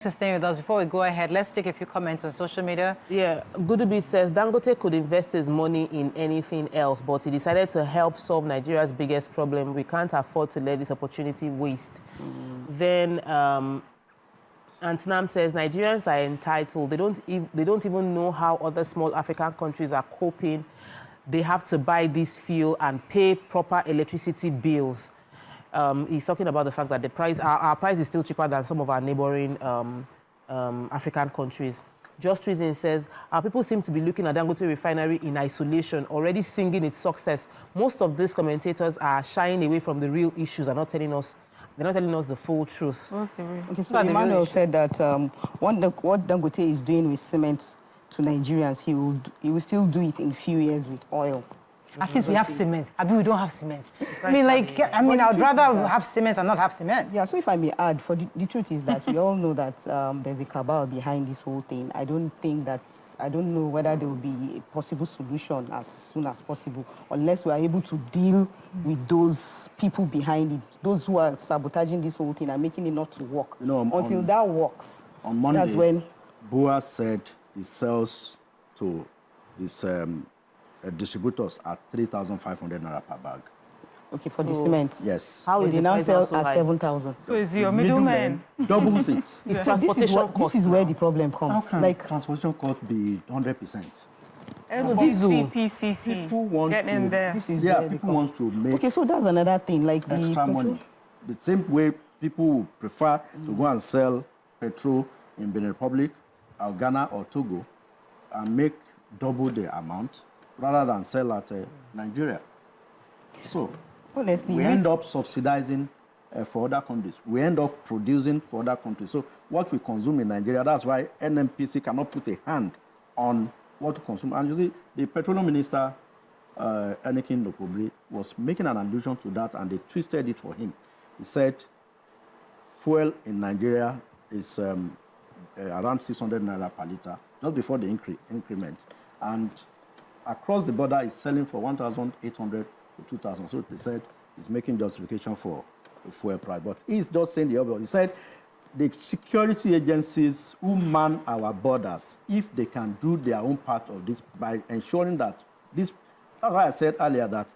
To stay with us. Before we go ahead, let's take a few comments on social media. Yeah, Goodby says Dangote could invest his money in anything else, but he decided to help solve Nigeria's biggest problem. We can't afford to let this opportunity waste. Then Antinam says Nigerians are entitled. They don't even know how other small African countries are coping. They have to buy this fuel and pay proper electricity bills. He's talking about the fact that the price, our price is still cheaper than some of our neighboring African countries. Just Reason says, our people seem to be looking at Dangote Refinery in isolation, already singing its success. Most of these commentators are shying away from the real issues and not telling us, they're not telling us the full truth. Okay, so Emmanuel said that what Dangote is doing with cement to Nigerians, he will still do it in a few years with oil. At least we have cement. I mean, we don't have cement. I mean, I'd rather have cement and not have cement. Yeah, so if I may add, the truth is that we all know that there's a cabal behind this whole thing. I don't know whether there will be a possible solution as soon as possible, unless we are able to deal with those people behind it, those who are sabotaging this whole thing and making it not to work. You know, until that works, on Monday, that's when Boaz said he sells to his distributors at 3,500 naira per bag. Okay, for the cement. Yes. How is they now sell at 7,000? So is your middleman doubles it. So this is where the problem comes. How can transportation cost be 100%? PCC. People want Get in there. This is people want to make okay, so that's another thing. Like the extra money. The same way people would prefer to go and sell petrol in Benin Republic, or Ghana, or Togo, and make double the amount, rather than sell at Nigeria. So, honestly, we end up subsidizing for other countries. We end up producing for other countries. So, what we consume in Nigeria, that's why NNPC cannot put a hand on what to consume. And you see, the petroleum minister, Enikin Dokobri, was making an allusion to that, and they twisted it for him. He said, fuel in Nigeria is around 600 naira per litre, just before the increment. And across the border is selling for 1,800 to 2,000. So they said he's making justification for the fuel price. But he's just saying the opposite. He said the security agencies who man our borders, if they can do their own part of this by ensuring that this, that's why I said earlier that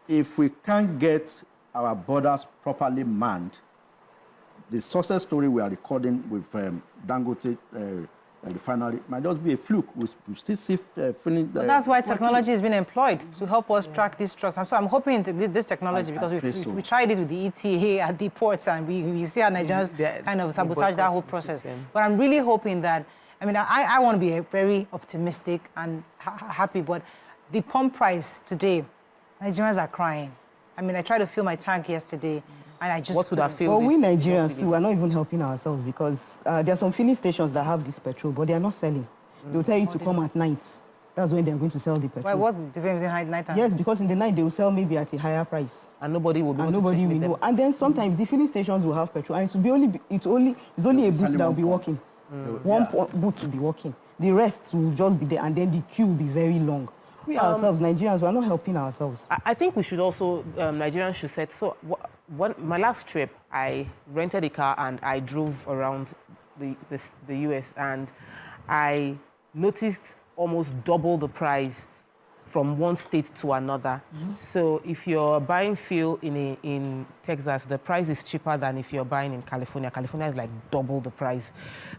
if we can't get our borders properly manned, the success story we are recording with Dangote Refinery might just be a fluke. We still see feeling. But that's why technology has been employed to help us track these trucks. And so I'm hoping this technology, because we tried it with the ETA at the ports, and we see how Nigerians kind of sabotage that whole process. But I'm really hoping that, I mean, I want to be very optimistic and happy, but the pump price today, Nigerians are crying. I mean, I tried to fill my tank yesterday, and I just... What would I feel? Well, we Nigerians, too, are not even helping ourselves, because there are some filling stations that have this petrol, but they are not selling. They'll tell you to come at night. That's when they're going to sell the petrol. Why, what's the difference between night and... Yes, because in the night, they will sell maybe at a higher price. And nobody will know. And nobody will know. And then sometimes the filling stations will have petrol, and it's only a booth that will be working. One booth will be working. The rest will just be there, and then the queue will be very long. We ourselves, Nigerians, we are not helping ourselves. I think we should also, Nigerians should say, so my last trip, I rented a car and I drove around the US, and I noticed almost double the price from one state to another. So if you're buying fuel in Texas, the price is cheaper than if you're buying in California. California is like double the price.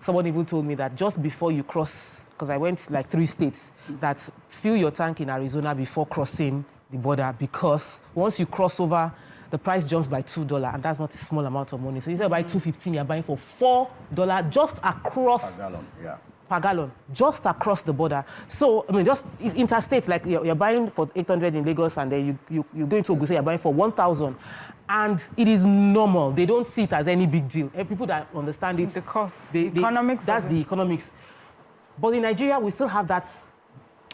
Someone even told me that just before you cross, because I went like 3 states, that fill your tank in Arizona before crossing the border, because once you cross over, the price jumps by $2, and that's not a small amount of money. So instead of buying $2.15, you're buying for $4 just across... Per gallon, yeah. Per gallon, just across the border. So, I mean, just interstate, like you're buying for 800 in Lagos, and then you go into Abuja, you're buying for 1,000. And it is normal. They don't see it as any big deal. People that understand it... The cost, the economics. That's the economics. But in Nigeria, we still have that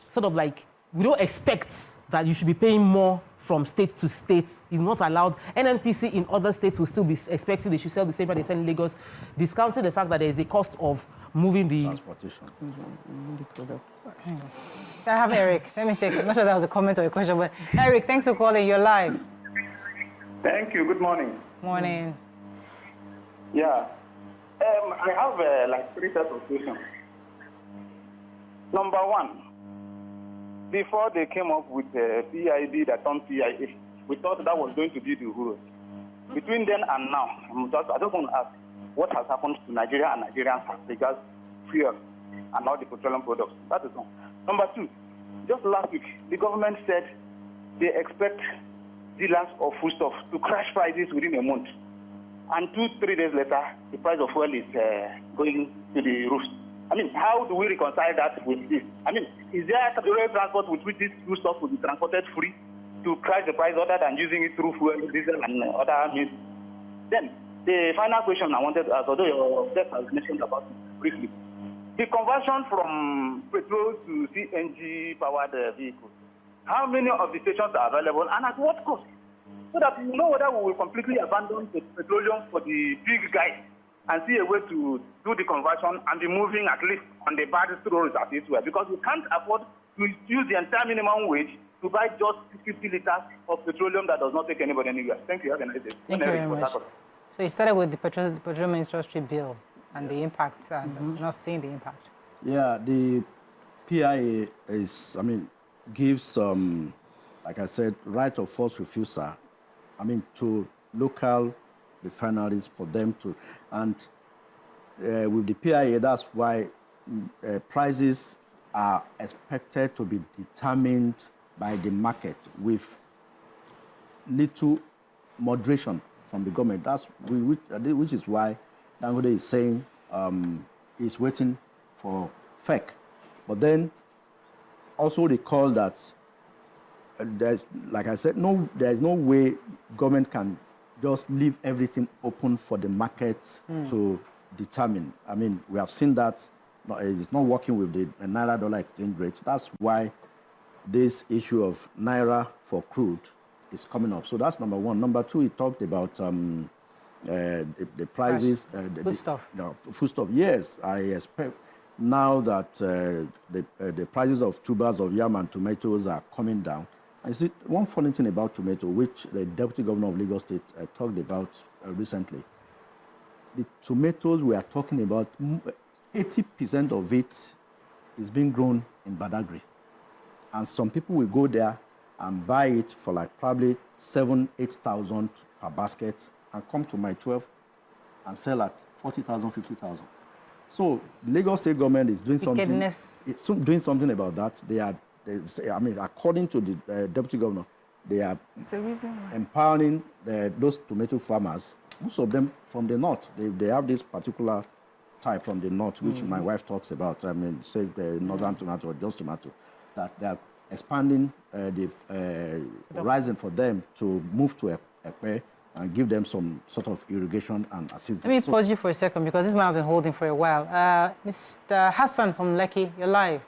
sort of like, we don't expect that you should be paying more from state to state. It's not allowed. NNPC in other states will still be expecting they should sell the same price they sell in Lagos, discounting the fact that there is a cost of moving the transportation. The products. I have Eric. Let me take it. I'm not sure that was a comment or a question, but Eric, thanks for calling. You're live. Thank you. Good morning. Morning. Yeah. I have like 3 sets of questions. Number one, before they came up with the PIB that turned PIA, we thought that was going to be the Uhuru. Between then and now, I just want to ask, what has happened to Nigeria and Nigerians as regards fuel and all the petroleum products? That is one. Number two, just last week, the government said they expect dealers of foodstuffs to crash prices within a month. And 2-3 days later, the price of oil is going to the roof. I mean, how do we reconcile that with this? I mean, is there rail transport with which this foodstuff will be transported free to crash the price other than using it through fuel, diesel, and other means? Then, the final question I wanted to ask, although your guest has mentioned about it briefly, the conversion from petrol to CNG-powered vehicles, how many of the stations are available and at what cost? So that we know whether we will completely abandon the petroleum for the big guys and see a way to do the conversion and be moving at least on the bad roads as it were. Because we can't afford to use the entire minimum wage to buy just 50 liters of petroleum that does not take anybody anywhere. Thank you. Have a nice day. Thank you very much. So you started with the petroleum industry bill and the impact, and not seeing the impact. Yeah, the PIA is, gives, like I said, right of first refusal, to local refineries for them to, and with the PIA, that's why prices are expected to be determined by the market with little moderation from the government. That's which is why Dangote is saying he's waiting for FEC. But then also recall that there's, like I said, there's no way government can just leave everything open for the market to determine. We have seen that it's not working with the Naira-dollar exchange rate. That's why this issue of Naira for crude is coming up. So that's number one. Number two, he talked about the prices. Foodstuff. Foodstuff. Yes, I expect now that the prices of tubers of yam and tomatoes are coming down. I see one funny thing about tomato, which the Deputy Governor of Lagos State talked about recently. The tomatoes we are talking about, 80% of it is being grown in Badagry. And some people will go there and buy it for like probably 7,000-8,000 per basket and come to my 12 and sell at 40,000, 50,000. So the Lagos State government is doing something. It's doing something about that. According to the deputy governor, they are empowering those tomato farmers. Most of them from the north. They have this particular type from the north, which my wife talks about. Say the northern tomato or just tomato, that they are expanding the horizon for them to move to Epe and give them some sort of irrigation and assistance. Let me pause you for a second because this man has been holding for a while. Mr. Hassan from Lekki, you're live.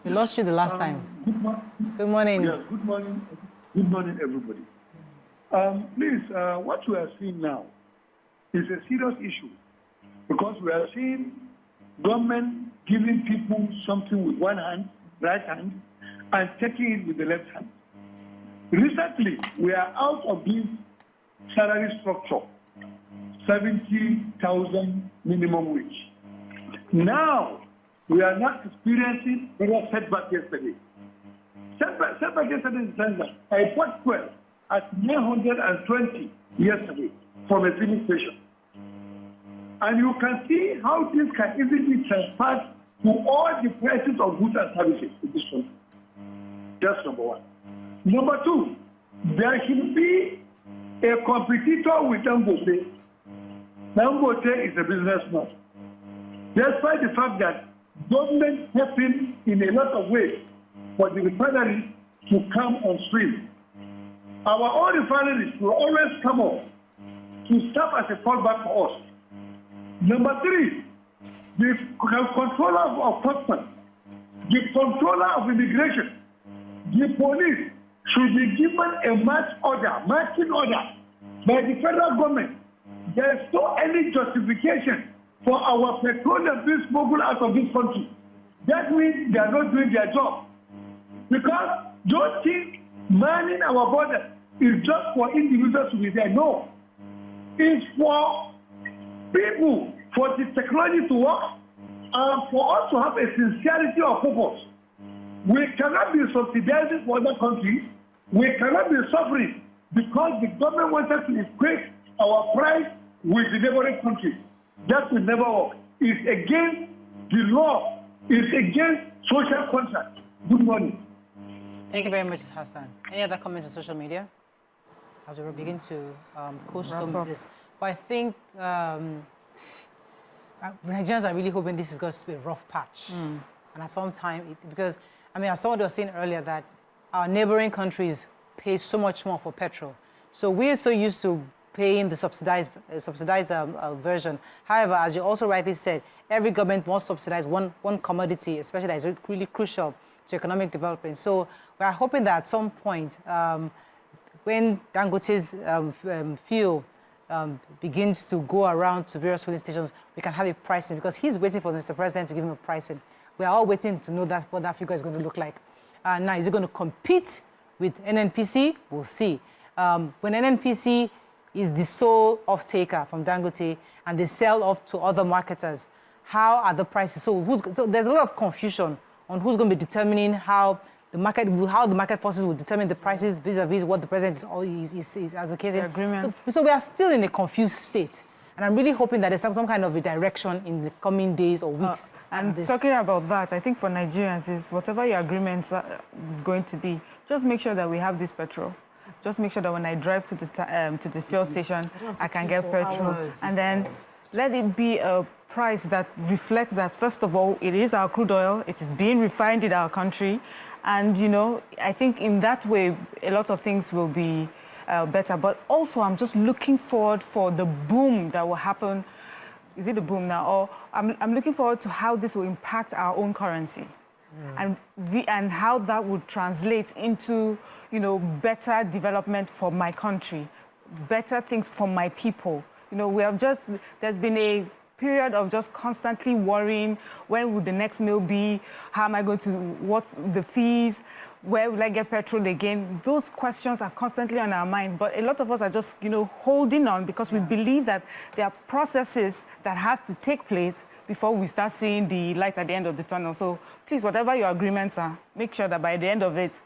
We lost you the last time. Good morning. Yes, good morning. Good morning, everybody. Please, what we are seeing now is a serious issue because we are seeing government giving people something with one hand, right hand, and taking it with the left hand. Recently, we are out of this salary structure, 70,000 minimum wage. Now, we are not experiencing a setback yesterday. Setback yesterday in the sense that I bought fuel at 920 yesterday from a filling station. And you can see how this can easily be transferred to all the prices of goods and services in this country. That's number one. Number two, there should be a competitor with Dangote. Dangote is a businessman. Despite the fact that government helping in a lot of ways for the refineries to come on stream. Our own refineries will always come up to serve as a fallback for us. Number three, the controller of customs, the controller of immigration, the police should be given a marching order by the federal government. There is no any justification for our petroleum being smuggled out of this country. That means they are not doing their job. Because don't think manning our borders is just for individuals to be there. No. It's for people, for the technology to work, and for us to have a sincerity of focus. We cannot be subsidizing for other countries. We cannot be suffering because the government wanted to equate our price with the neighboring countries. That will never work. It's against the law. It's against social contract. Good morning. Thank you very much, Hassan. Any other comments on social media? As we begin to coast on this. But I think Nigerians are really hoping this is going to be a rough patch. And at some time, because, I mean, as someone was saying earlier, that our neighboring countries pay so much more for petrol. So we're so used to paying the subsidized version. However, as you also rightly said, every government must subsidize one commodity, especially that is really crucial to economic development. So we are hoping that at some point, when Dangote's fuel begins to go around to various filling stations, we can have a pricing, because he's waiting for Mr. President to give him a pricing. We are all waiting to know what that figure is going to look like. Now, is it going to compete with NNPC? We'll see. When NNPC is the sole off-taker from Dangote and they sell off to other marketers, how are the prices? So there's a lot of confusion on who's going to be determining how the market forces will determine the prices vis-a-vis what the president is advocating. Agreement. So we are still in a confused state. And I'm really hoping that there's some kind of a direction in the coming days or weeks. And talking about that, I think for Nigerians is whatever your agreements is going to be, just make sure that we have this petrol. Just make sure that when I drive to the fuel station, I can get petrol. And then let it be a price that reflects that, first of all, it is our crude oil. It is being refined in our country. And, you know, I think in that way, a lot of things will be better. But also, I'm just looking forward for the boom that will happen. Is it the boom now? Or I'm looking forward to how this will impact our own currency. And how that would translate into, you know, better development for my country, better things for my people. You know, there's been a period of just constantly worrying, when would the next meal be? How am I going to, what's the fees? Where will I get petrol again? Those questions are constantly on our minds, but a lot of us are just, you know, holding on because we believe that there are processes that has to take place before we start seeing the light at the end of the tunnel. So please, whatever your agreements are, make sure that by the end of it,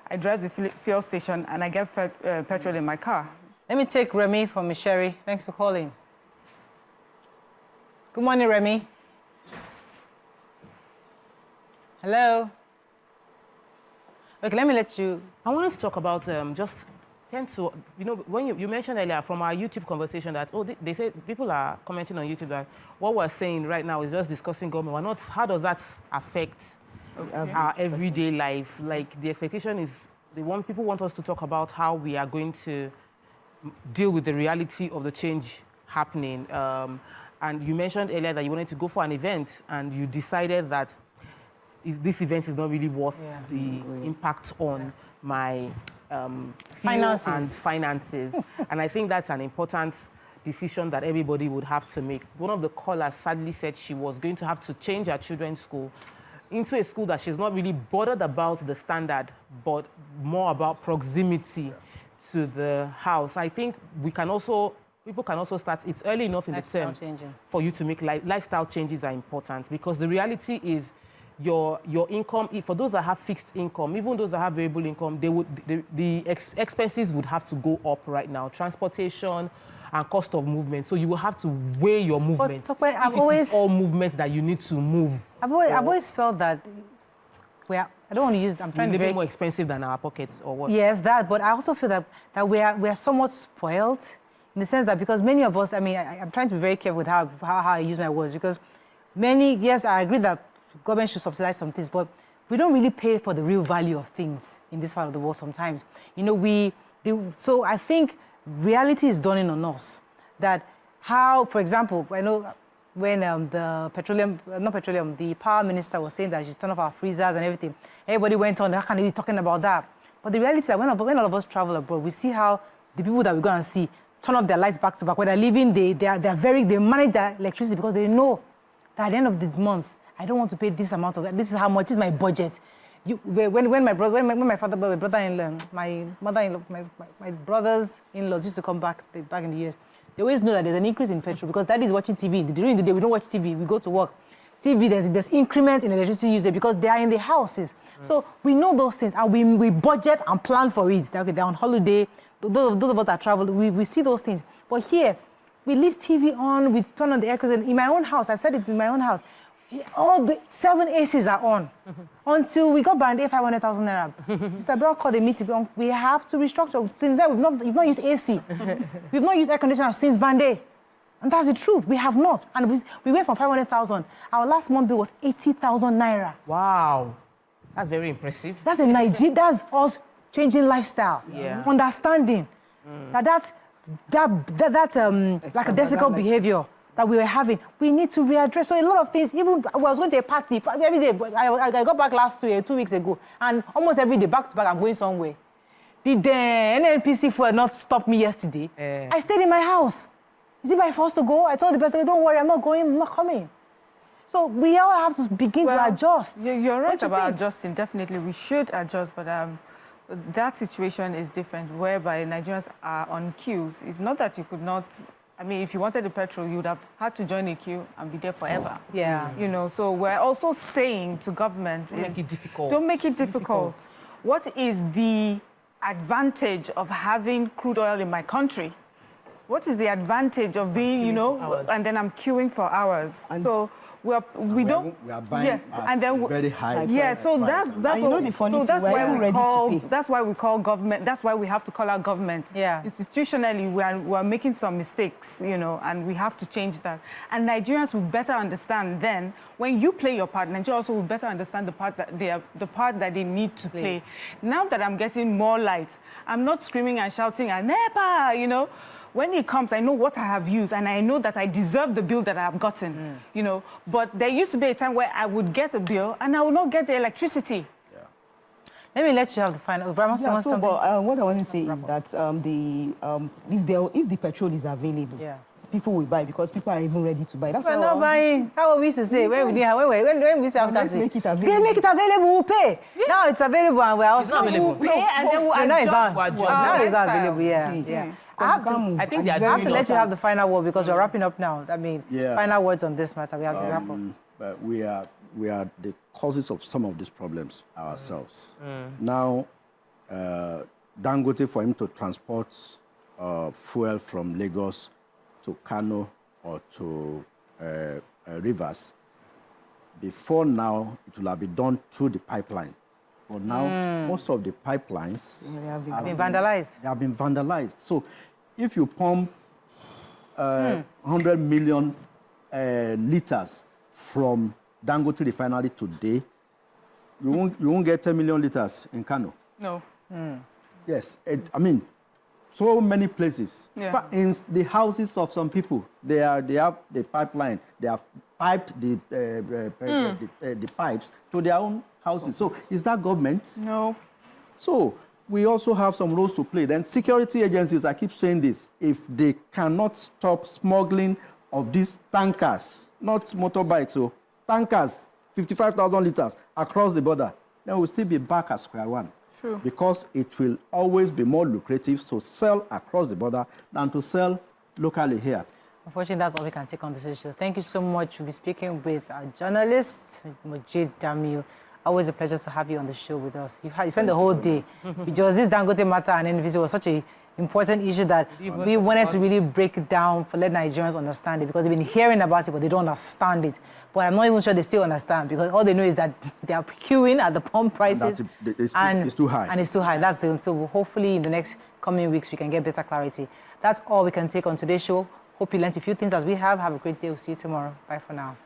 I drive the fuel station and I get petrol in my car. Let me take Remy from Misheri. Thanks for calling. Good morning, Remy. Hello. Okay, let me let you. I wanted to talk about you know, when you mentioned earlier from our YouTube conversation that, they say people are commenting on YouTube that what we're saying right now is just discussing government. We're not, how does that affect our everyday life? Like, the expectation is, people want us to talk about how we are going to deal with the reality of the change happening. And you mentioned earlier that you wanted to go for an event and you decided that this event is not really worth the impact on my finances. And I think that's an important decision that everybody would have to make. One of the callers sadly said she was going to have to change her children's school into a school that she's not really bothered about the standard, but more about proximity to the house. I think people can also start, it's early enough in the term for you to make lifestyle changes are important, because the reality is your income, for those that have fixed income, even those that have variable income, the expenses would have to go up right now. Transportation and cost of movement. So you will have to weigh your movement. But it's all movements that you need to move. I've always felt that I don't want to use. I'm trying to be more expensive than our pockets, or what? Yes, that. But I also feel that we are somewhat spoiled, in the sense that because many of us, I mean, I'm trying to be very careful with how I use my words, because yes, I agree that government should subsidize some things, but we don't really pay for the real value of things in this part of the world sometimes. You know, so I think reality is dawning on us that how, for example, I know when the power minister was saying that she turned off our freezers and everything, everybody went on, how can they be talking about that? But the reality is that when all of us travel abroad, we see how the people that we go and see turn off their lights back to back. When they're leaving, they manage their electricity because they know that at the end of the month, I don't want to pay this amount of that. This is how much, this is my budget. When my brothers-in-law used to come back in the years, they always know that there's an increase in petrol because that is watching TV. During the day, we don't watch TV, we go to work. TV, there's increment in electricity usage because they are in the houses. So we know those things, and we budget and plan for it. They're on holiday. Those of us that travel, we see those things. But here, we leave TV on, we turn on the air conditioner. In my own house, I've said it in my own house, all the 7 ACs are on until we got banned 500,000 naira. Mr. Brown called a meeting. We have to restructure. Since then, we've not used AC. We've not used air conditioner since Band-Aid. And that's the truth. We have not. And we went from 500,000. Our last month bill was 80,000 naira. Wow. That's very impressive. That's a Nigeria. That's us changing lifestyle. Yeah. Understanding that's like a desicable behavior that we were having. We need to readdress. So a lot of things, even I was going to a party every day. I got back 2 weeks ago, and almost every day, back to back, I'm going somewhere. Did the NNPC for not stop me yesterday? I stayed in my house. Is it by force to go? I told the person, don't worry, I'm not going, I'm not coming. So we all have to begin to adjust. You're right about adjusting. Definitely, we should adjust, but that situation is different, whereby Nigerians are on queues. It's not that you could not. I mean, if you wanted the petrol, you would have had to join a queue and be there forever. Yeah. You know, so we're also saying to government, Don't make it difficult. Don't make it difficult. What is the advantage of having crude oil in my country? What is the advantage of being, you know, and then I'm queuing for hours? And so we are buying at very high. Yeah, so that's you know the funny thing, that's why we call government. That's why we have to call our government. Yeah. Institutionally, we are making some mistakes, you know, and we have to change that. And Nigerians will better understand then when you play your part. Nigerians also will better understand the part that they need to play. Now that I'm getting more light, I'm not screaming and shouting and NEPA, you know. When it comes, I know what I have used, and I know that I deserve the bill that I have gotten, you know. But there used to be a time where I would get a bill, and I would not get the electricity. Yeah. Let me let you have the final. What I want to say is that if the petrol is available, people will buy because people are even ready to buy. That's why not buying. How we used to say when we say let's make it available. They make it available, we'll pay. Yeah. Now it's available, and we're also available. We'll pay, and then we'll adjust. Now it's not available. Yeah. I have to let you have the final word because we're wrapping up now. I mean, final words on this matter. We have to wrap up. But we are the causes of some of these problems ourselves. Now, Dangote, for him to transport fuel from Lagos to Kano or to Rivers, before now, it will have been done through the pipeline. But now, most of the pipelines have been vandalized. They have been vandalized. So, if you pump 100 million liters from Dangote Refinery today, you won't get 10 million liters in Kano. No. Yes, I mean, so many places. Yeah. In the houses of some people, they have the pipeline. They have piped the pipes to their own houses. So is that government? No. So we also have some roles to play. Then security agencies, I keep saying this, if they cannot stop smuggling of these tankers, not motorbikes, so tankers, 55,000 liters across the border, then we'll still be back at square one. True. Because it will always be more lucrative to sell across the border than to sell locally here. Unfortunately, that's all we can take on this issue. Thank you so much. We'll be speaking with our journalist, Mujid Damiu. Always a pleasure to have you on the show with us. You spent the whole day. Because this Dangote matter and NNPC was such an important issue that we wanted to really break it down for let Nigerians understand it, because they've been hearing about it, but they don't understand it. But I'm not even sure they still understand, because all they know is that they are queuing at the pump prices. And it's too high. And it's too high. That's it. So hopefully in the next coming weeks, we can get better clarity. That's all we can take on today's show. Hope you learned a few things as we have. Have a great day. We'll see you tomorrow. Bye for now.